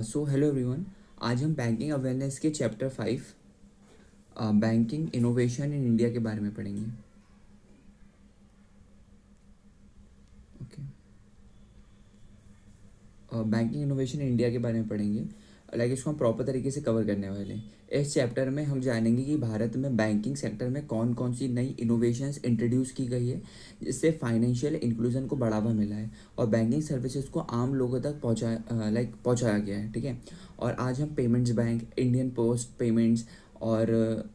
So hello everyone. आज हम banking awareness के chapter 5 banking innovation in India के बारे में पढ़ेंगे। Okay, banking innovation in India के बारे में पढ़ेंगे। इसको हम प्रॉपर तरीके से कवर करने वाले हैं। इस चैप्टर में हम जानेंगे कि भारत में बैंकिंग सेक्टर में कौन कौन सी नई इनोवेशंस इंट्रोड्यूस की गई है जिससे फाइनेंशियल इंक्लूजन को बढ़ावा मिला है और बैंकिंग सर्विसेज को आम लोगों तक पहुंचाया गया है। ठीक है। और आज हम payments bank, Indian post payments और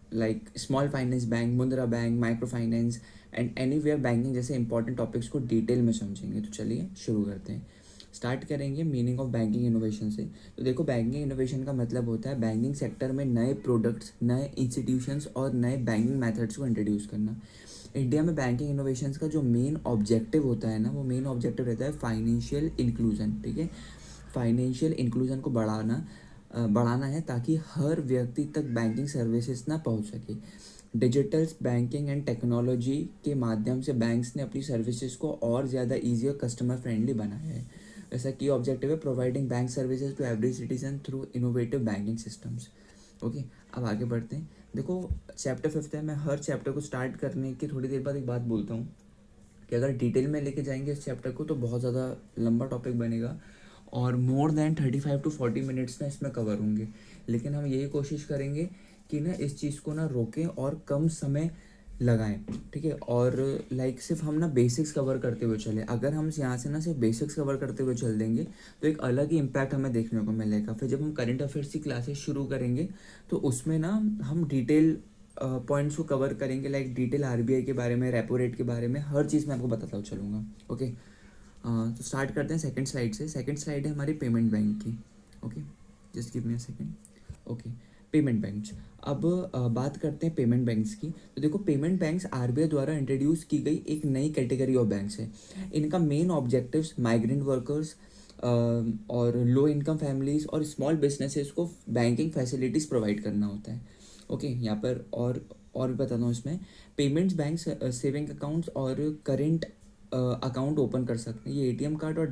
स्मॉल फाइनेंस बैंक, मुद्रा bank, micro finance and anywhere banking जैसे इंपॉर्टेंट टॉपिक्स को डिटेल में समझेंगे। तो चलिए शुरू करते हैं। स्टार्ट करेंगे मीनिंग ऑफ बैंकिंग इनोवेशन से। तो देखो, बैंकिंग इनोवेशन का मतलब होता है बैंकिंग सेक्टर में नए प्रोडक्ट्स, नए इंस्टीट्यूशंस और नए बैंकिंग मेथड्स को इंट्रोड्यूस करना। इंडिया में बैंकिंग इनोवेशंस का जो मेन ऑब्जेक्टिव होता है ना, वो मेन ऑब्जेक्टिव रहता है फाइनेंशियल इंक्लूजन। ठीक है, फाइनेंशियल इंक्लूजन को बढ़ाना है ताकि हर व्यक्ति तक बैंकिंग सर्विसेज ना पहुंच सके। डिजिटल बैंकिंग एंड टेक्नोलॉजी के माध्यम से बैंक्स ने अपनी सर्विसेज को और ज़्यादा ईजी और कस्टमर फ्रेंडली बनाया है। ऐसा की ऑब्जेक्टिव है providing bank services to every citizen through innovative banking systems. Okay, अब आगे बढ़ते हैं। देखो, चैप्टर 5 है। मैं हर चैप्टर को स्टार्ट करने के थोड़ी देर बाद एक बात बोलता हूँ कि अगर डिटेल में लेके जाएंगे इस चैप्टर को तो बहुत ज़्यादा लंबा टॉपिक बनेगा और मोर देन 35 to 40 मिनट्स ना इसमें कवर होंगे। लेकिन हम यही कोशिश करेंगे कि ना इस चीज़ को ना रोकें और कम समय लगाएं। ठीक है, और सिर्फ हम ना बेसिक्स कवर करते हुए चले। अगर हम यहाँ से ना सिर्फ बेसिक्स कवर करते हुए चल देंगे तो एक अलग ही इम्पैक्ट हमें देखने को मिलेगा। फिर जब हम करंट अफेयर्स की क्लासेस शुरू करेंगे तो उसमें ना हम डिटेल पॉइंट्स को कवर करेंगे, डिटेल आरबीआई के बारे में, रेपो रेट के बारे में, हर चीज़ मैं आपको बताता चलूँगा। ओके, तो स्टार्ट करते हैं सेकंड स्लाइड से। सेकंड स्लाइड है हमारी पेमेंट बैंक की। Okay, just give me a second. Okay, payment banks. अब बात करते हैं पेमेंट बैंक्स की। तो देखो, पेमेंट बैंक्स आरबीआई द्वारा इंट्रोड्यूस की गई एक नई कैटेगरी ऑफ बैंक्स है। इनका मेन ऑब्जेक्टिव्स माइग्रेंट वर्कर्स और लो इनकम फैमिलीज और स्मॉल बिजनेसेस को बैंकिंग फैसिलिटीज़ प्रोवाइड करना होता है। ओके, यहाँ पर और भी बताता हूँ। इसमें पेमेंट्स बैंक सेविंग अकाउंट्स और करेंट अकाउंट ओपन कर सकते हैं। ये एटीएम कार्ड और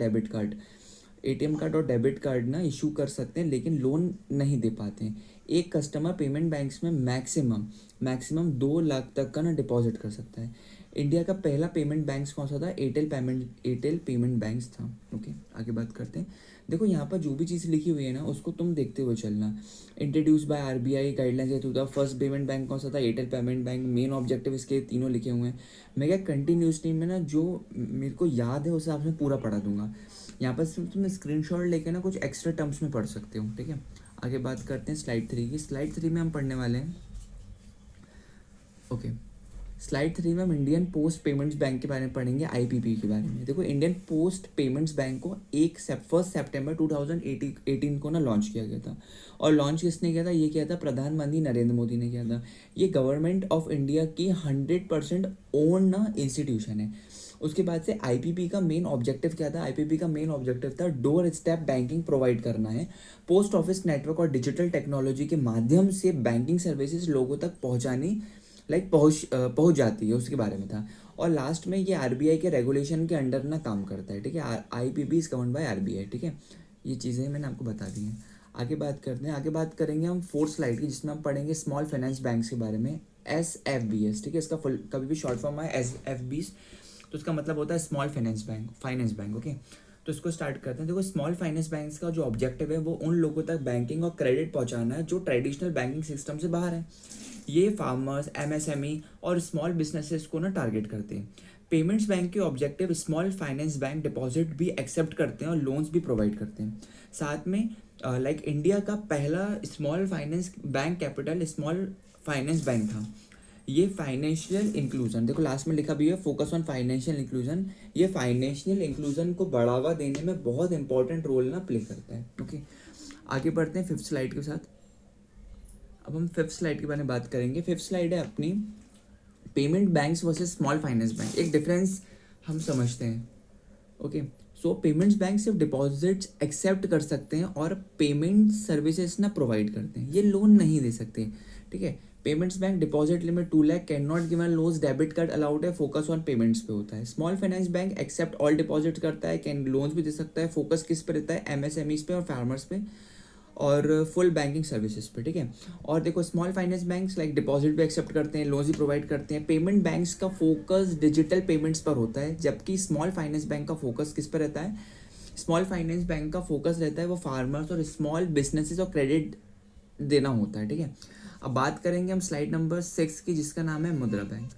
डेबिट कार्ड ना इशू कर सकते हैं लेकिन लोन नहीं दे पाते हैं। एक कस्टमर पेमेंट बैंक्स में मैक्सिमम 2 लाख तक का ना डिपॉजिट कर सकता है। इंडिया का पहला पेमेंट बैंक्स कौन सा था? एयरटेल पेमेंट बैंक्स था। ओके, आगे बात करते हैं। देखो, यहाँ पर जो भी चीज़ लिखी हुई है ना उसको तुम देखते हुए चलना। Introduce by RBI guidelines to the first payment bank कौन सा था? Airtel payment bank. Main objective इसके तीनों लिखे हुए हैं। मैं क्या कंटिन्यूसली में ना जो मेरे को याद है उस हिसाब से पूरा पढ़ा दूंगा। यहाँ पर सिर्फ तुम स्क्रीनशॉट लेके ना कुछ एक्स्ट्रा टर्म्स में पढ़ सकते हो। ठीक है, आगे बात करते हैं स्लाइड 3 की। स्लाइड 3 में हम पढ़ने वाले हैं। ओके, स्लाइड 3 में हम इंडियन पोस्ट पेमेंट्स बैंक के बारे में पढ़ेंगे, आईपीपी के बारे में। देखो, इंडियन पोस्ट पेमेंट्स बैंक को 1 सितंबर 2018 को ना लॉन्च किया गया था। और लॉन्च किसने किया था? ये किया था प्रधानमंत्री नरेंद्र मोदी ने किया था। ये गवर्नमेंट ऑफ इंडिया की 100% ओन ना इंस्टीट्यूशन है। उसके बाद से आईपीपी का मेन ऑब्जेक्टिव क्या था? आईपीपी का मेन ऑब्जेक्टिव था डोर स्टेप बैंकिंग प्रोवाइड करना है। पोस्ट ऑफिस नेटवर्क और डिजिटल टेक्नोलॉजी के माध्यम से बैंकिंग सर्विसेज लोगों तक पहुंच जाती है, उसके बारे में था। और लास्ट में ये आरबीआई के रेगुलेशन के अंडर ना काम करता है। ठीक है, IPP is govern by RBI. ठीक है, ये चीज़ें मैंने आपको बता दी हैं। आगे बात करते हैं। आगे बात करेंगे हम 4th स्लाइड की, जिसमें हम पढ़ेंगे स्मॉल फाइनेंस बैंक्स के बारे में, SFBS। ठीक है, इसका फुल कभी भी शॉर्ट फॉर्म है SFBs, तो इसका मतलब होता है स्मॉल फाइनेंस बैंक। ओके, तो इसको स्टार्ट करते हैं। देखो, स्मॉल फाइनेंस बैंक्स का जो ऑब्जेक्टिव है वो उन लोगों तक बैंकिंग और क्रेडिट पहुंचाना है जो ट्रेडिशनल बैंकिंग सिस्टम से बाहर है। ये फार्मर्स, एमएसएमई और स्मॉल बिजनेसेस को ना टारगेट करते हैं। पेमेंट्स बैंक के objective small finance bank deposit भी एक्सेप्ट करते हैं और लोन्स भी प्रोवाइड करते हैं। साथ में इंडिया का पहला small finance bank capital small finance bank था। ये फाइनेंशियल इंक्लूजन, देखो लास्ट में लिखा भी है फोकस ऑन फाइनेंशियल इंक्लूजन। ये फाइनेंशियल इंक्लूजन को बढ़ावा देने में बहुत इंपॉर्टेंट रोल ना प्ले करता है। ओके, आगे बढ़ते हैं 5th स्लाइड के साथ। अब हम 5th स्लाइड के बारे में बात करेंगे। 5th स्लाइड है अपनी payment banks versus small finance bank. एक डिफरेंस हम समझते हैं। ओके, सो पेमेंट्स बैंक सिर्फ डिपॉजिट्स एक्सेप्ट कर सकते हैं और पेमेंट सर्विसेज ना प्रोवाइड करते हैं, ये लोन नहीं दे सकते। ठीक है, payments bank deposit limit 2 lakh, can not given loans, debit card allowed है, फोकस ऑन पेमेंट्स पे होता है। Small finance bank accept all deposit करता है, कैन लोन्स भी दे सकता है, फोकस किस पे रहता है? एमएसएमईज पे और फार्मर्स पे। और फुल बैंकिंग सर्विसेज पे, ठीक है। और देखो small finance banks like deposit भी एक्सेप्ट करते हैं, लोन्स भी प्रोवाइड करते हैं। पेमेंट बैंक्स का फोकस डिजिटल पेमेंट्स पर होता है, जबकि स्मॉल फाइनेंस बैंक का फोकस किस पर रहता है? स्मॉल फाइनेंस बैंक का फोकस रहता है वो फार्मर्स और स्मॉल बिजनेसेस और क्रेडिट देना होता है, ठीक है। अब बात करेंगे हम स्लाइड नंबर 6 की, जिसका नाम है मुद्रा बैंक।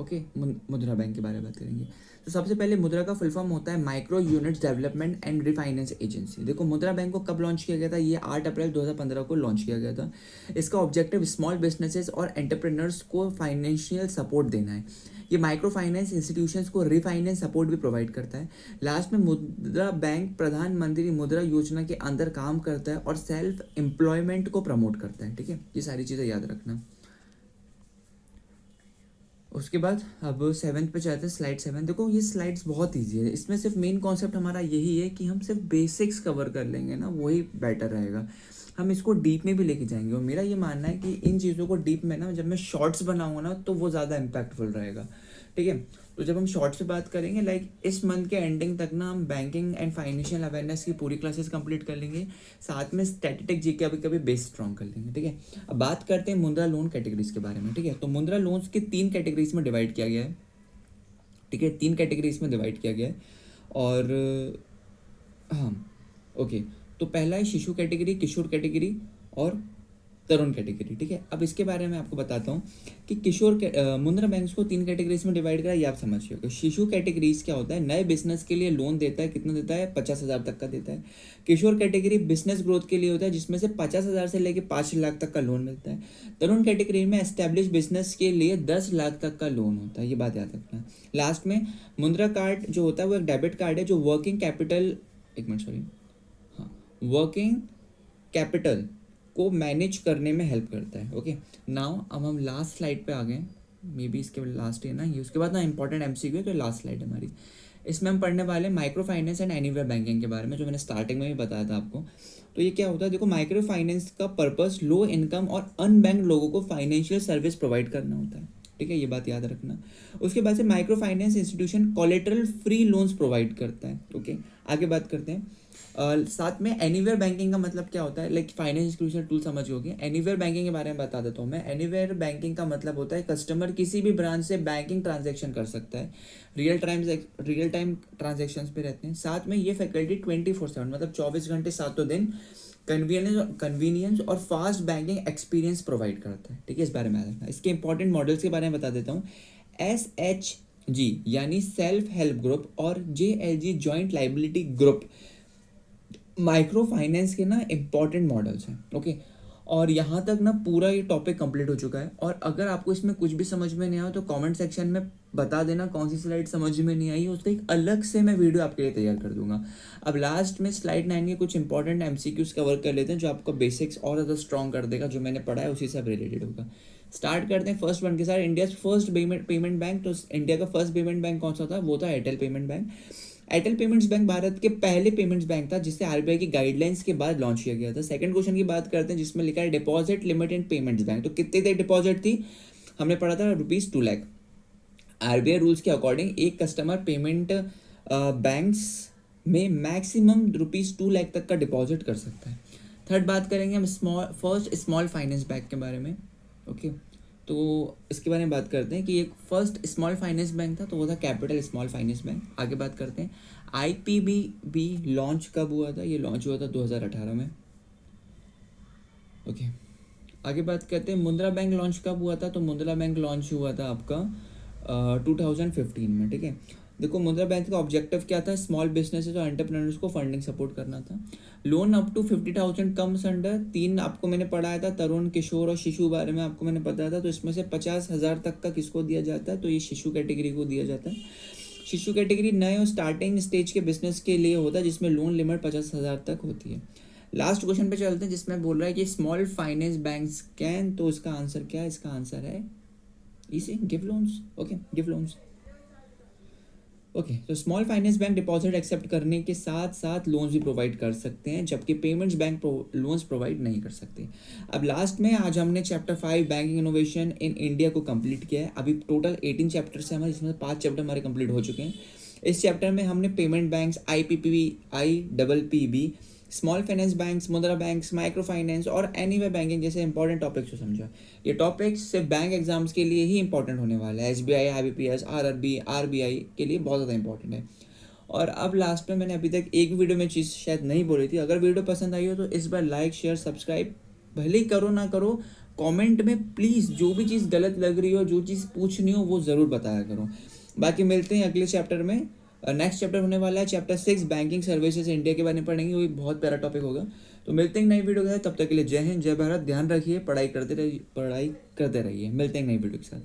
ओके, मुद्रा बैंक के बारे में बात करेंगे। तो सबसे पहले मुद्रा का फुल फॉर्म होता है micro units development and refinance agency. देखो मुद्रा बैंक को कब लॉन्च किया गया था? ये 8 अप्रैल 2015 को लॉन्च किया गया था। इसका ऑब्जेक्टिव स्मॉल बिजनेसेस और एंटरप्रेन्योर्स को फाइनेंशियल सपोर्ट देना है। ये माइक्रो फाइनेंस इंस्टीट्यूशंस को रिफाइनेंस सपोर्ट भी प्रोवाइड करता है। लास्ट में मुद्रा बैंक प्रधानमंत्री मुद्रा योजना के अंदर काम करता है और सेल्फ एम्प्लॉयमेंट को प्रमोट करता है, ठीक है। ये सारी चीज़ें याद रखना। उसके बाद अब 7th पे जाते हैं, स्लाइड 7। देखो ये स्लाइड्स बहुत ईजी है, इसमें सिर्फ मेन कॉन्सेप्ट हमारा यही है कि हम सिर्फ बेसिक्स कवर कर लेंगे ना, वही बेटर रहेगा। हम इसको डीप में भी लेके जाएंगे और मेरा ये मानना है कि इन चीज़ों को डीप में ना जब मैं शॉर्ट्स बनाऊंगा ना तो वो ज़्यादा इम्पैक्टफुल रहेगा, ठीक है। तो जब हम शॉर्ट्स पे बात करेंगे लाइक इस मंथ के एंडिंग तक ना हम बैंकिंग एंड फाइनेंशियल अवेयरनेस की पूरी क्लासेस कंप्लीट कर लेंगे, साथ में स्टैटिस्टिक जी के कभी बेस स्ट्रॉन्ग कर लेंगे, ठीक है। अब बात करते हैं मुद्रा लोन कैटेगरीज के बारे में, ठीक है। तो मुद्रा लोन्स के 3 कैटेगरीज में डिवाइड किया गया है, ठीक है, 3 कैटेगरीज में डिवाइड किया गया है। और हाँ, ओके, तो पहला है शिशु कैटेगरी, किशोर कैटेगरी और तरुण कैटेगरी, ठीक है। अब इसके बारे में आपको बताता हूँ कि मुद्रा बैंक्स को 3 कैटेगरीज में डिवाइड करा, ये आप समझिए। कि शिशु कैटेगरीज क्या होता है? नए बिजनेस के लिए लोन देता है, कितना देता है? 50,000 तक का देता है। किशोर कैटेगरी बिजनेस ग्रोथ के लिए होता है, जिसमें से 50,000 से लेकर 5 लाख तक का लोन मिलता है। तरुण कैटेगरी में एस्टेब्लिश बिजनेस के लिए 10 लाख तक का लोन होता है, ये बात याद रखना। लास्ट में मुद्रा कार्ड जो होता है वो एक डेबिट कार्ड है जो वर्किंग कैपिटल, एक मिनट सॉरी, हाँ, वर्किंग कैपिटल को मैनेज करने में हेल्प करता है। ओके, नाउ अब हम लास्ट स्लाइड पे आ गए, मे बी इसके लास्ट है ना ये, उसके बाद ना इंपॉर्टेंट एमसीक्यू है, तो लास्ट स्लाइड है हमारी। इसमें हम पढ़ने वाले micro finance and anywhere banking के बारे में, जो मैंने स्टार्टिंग में भी बताया था आपको। तो ये क्या होता है? देखो माइक्रो फाइनेंस का पर्पस लो इनकम और अनबैंक्ड लोगों को फाइनेंशियल सर्विस प्रोवाइड करना होता है, ठीक है, ये बात याद रखना। उसके बाद से micro finance institution collateral free loans provide करता है। ओके, आगे बात करते हैं। साथ में एनीवेयर बैंकिंग का मतलब क्या होता है? लाइक फाइनेंस इंस्टीट्यूशन टूल समझ होगी। एनीवेयर बैंकिंग के बारे में बता देता हूँ मैं। एनीवेयर बैंकिंग का मतलब होता है कस्टमर किसी भी ब्रांच से बैंकिंग ट्रांजैक्शन कर सकता है, रियल टाइम ट्रांजेक्शन पे रहते हैं। साथ में ये फैकल्टी 24/7 मतलब 24 घंटे 7 दिन कन्वीनियंस और फास्ट बैंकिंग एक्सपीरियंस प्रोवाइड करता है, ठीक है। इस बारे में याद रखना। इसके इंपॉर्टेंट मॉडल्स के बारे में बता देता हूँ। SHG यानी सेल्फ हेल्प ग्रुप और JLG joint liability group micro finance के ना इंपॉर्टेंट मॉडल्स हैं, ओके। और यहाँ तक ना पूरा ये टॉपिक कंप्लीट हो चुका है। और अगर आपको इसमें कुछ भी समझ में नहीं आया तो कमेंट सेक्शन में बता देना कौन सी स्लाइड समझ में नहीं आई, उसका एक अलग से मैं वीडियो आपके लिए तैयार कर दूंगा। अब लास्ट में स्लाइड 9 के कुछ इंपॉर्टेंट MCQs कवर कर लेते हैं, जो आपका बेसिक्स और ज़्यादा स्ट्रॉन्ग कर देगा। जो मैंने पढ़ा है उसी से अब रिलेटेड होगा। स्टार्ट करते हैं फर्स्ट वन के साथ, इंडिया फर्स्ट पेमेंट बैंक। तो इंडिया का फर्स्ट पेमेंट बैंक कौन सा था? वो था Airtel payment bank. Airtel payments bank Bharat के पहले पेमेंट्स बैंक था, जिसे RBI की गाइडलाइंस के बाद लॉन्च किया गया था। सेकंड क्वेश्चन की बात करते हैं, जिसमें लिखा है deposit limit in payments bank. तो कितने तक डिपॉजिट थी? हमने पढ़ा था ₹2 लाख। RBI रूल्स के अकॉर्डिंग एक कस्टमर पेमेंट बैंक्स में मैक्सिमम ₹2 लाख तक का डिपॉजिट कर सकता है। थर्ड बात करेंगे हम फर्स्ट स्मॉल फाइनेंस बैंक के बारे में, ओके। तो इसके बारे में बात करते हैं कि एक फर्स्ट स्मॉल फाइनेंस बैंक था, तो वो था कैपिटल स्मॉल फाइनेंस बैंक। आगे बात करते हैं IPBB लॉन्च कब हुआ था? ये लॉन्च हुआ था 2018 में, ओके। आगे बात करते हैं मुद्रा बैंक लॉन्च कब हुआ था? तो मुद्रा बैंक लॉन्च हुआ था आपका 2015 में, ठीक है। देखो मुद्रा बैंक का ऑब्जेक्टिव क्या था? स्मॉल बिजनेसेस और एंटरप्रेन्योर्स को फंडिंग सपोर्ट करना था। Loan up to 50,000 comes under 3 आपको मैंने पढ़ाया था, तरुण, किशोर और शिशु बारे में आपको मैंने बताया था। तो इसमें से 50,000 तक का किसको दिया जाता है? तो ये शिशु कैटेगरी को दिया जाता है। शिशु कैटेगरी नए और स्टार्टिंग स्टेज के बिजनेस के लिए होता है, जिसमें लोन लिमिट 50,000 तक होती है। लास्ट क्वेश्चन पे चलते हैं, जिसमें बोल रहा है कि स्मॉल फाइनेंस बैंक्स कैन, तो इसका आंसर क्या है? इसका आंसर है इसे give loans, okay, give loans, okay. तो small finance bank deposit accept करने के साथ साथ लोन्स भी प्रोवाइड कर सकते हैं, जबकि पेमेंट्स बैंक लोन्स प्रोवाइड नहीं कर सकते। अब लास्ट में आज हमने chapter 5 banking innovation in India को कंप्लीट किया है। अभी टोटल 18 चैप्टर्स हैं हमारे, जिसमें 5 चैप्टर हमारे कंप्लीट हो चुके हैं। इस चैप्टर में हमने payment banks, IPPB, IPPB, small finance banks, मुद्रा बैंक्स, माइक्रो फाइनेंस और एनीवे बैंकिंग जैसे इंपॉर्टेंट टॉपिक्स को समझा। ये टॉपिक्स सिर्फ बैंक एग्जाम्स के लिए ही इंपॉर्टेंट होने वाला है। SBI, IBPS, RRB, RBI के लिए बहुत ज़्यादा इंपॉर्टेंट है। और अब लास्ट में मैंने अभी तक एक भी वीडियो में चीज़ शायद नहीं बोली थी। अगर वीडियो पसंद आई हो तो इस बार लाइक, शेयर, सब्सक्राइब भले ही करो ना करो, कमेंट में प्लीज़ जो भी चीज़ गलत लग रही हो, जो चीज़ पूछनी हो वो ज़रूर बताया करो। बाकी मिलते हैं अगले चैप्टर में। नेक्स्ट चैप्टर होने वाला है चैप्टर 6, बैंकिंग सर्विसेज इंडिया के बारे में पढ़ेंगे। वो भी बहुत प्यारा टॉपिक होगा। तो मिलते हैं नई वीडियो के साथ। तब तक के लिए जय हिंद, जय भारत। ध्यान रखिए, पढ़ाई करते रहिए। मिलते हैं नई वीडियो के साथ।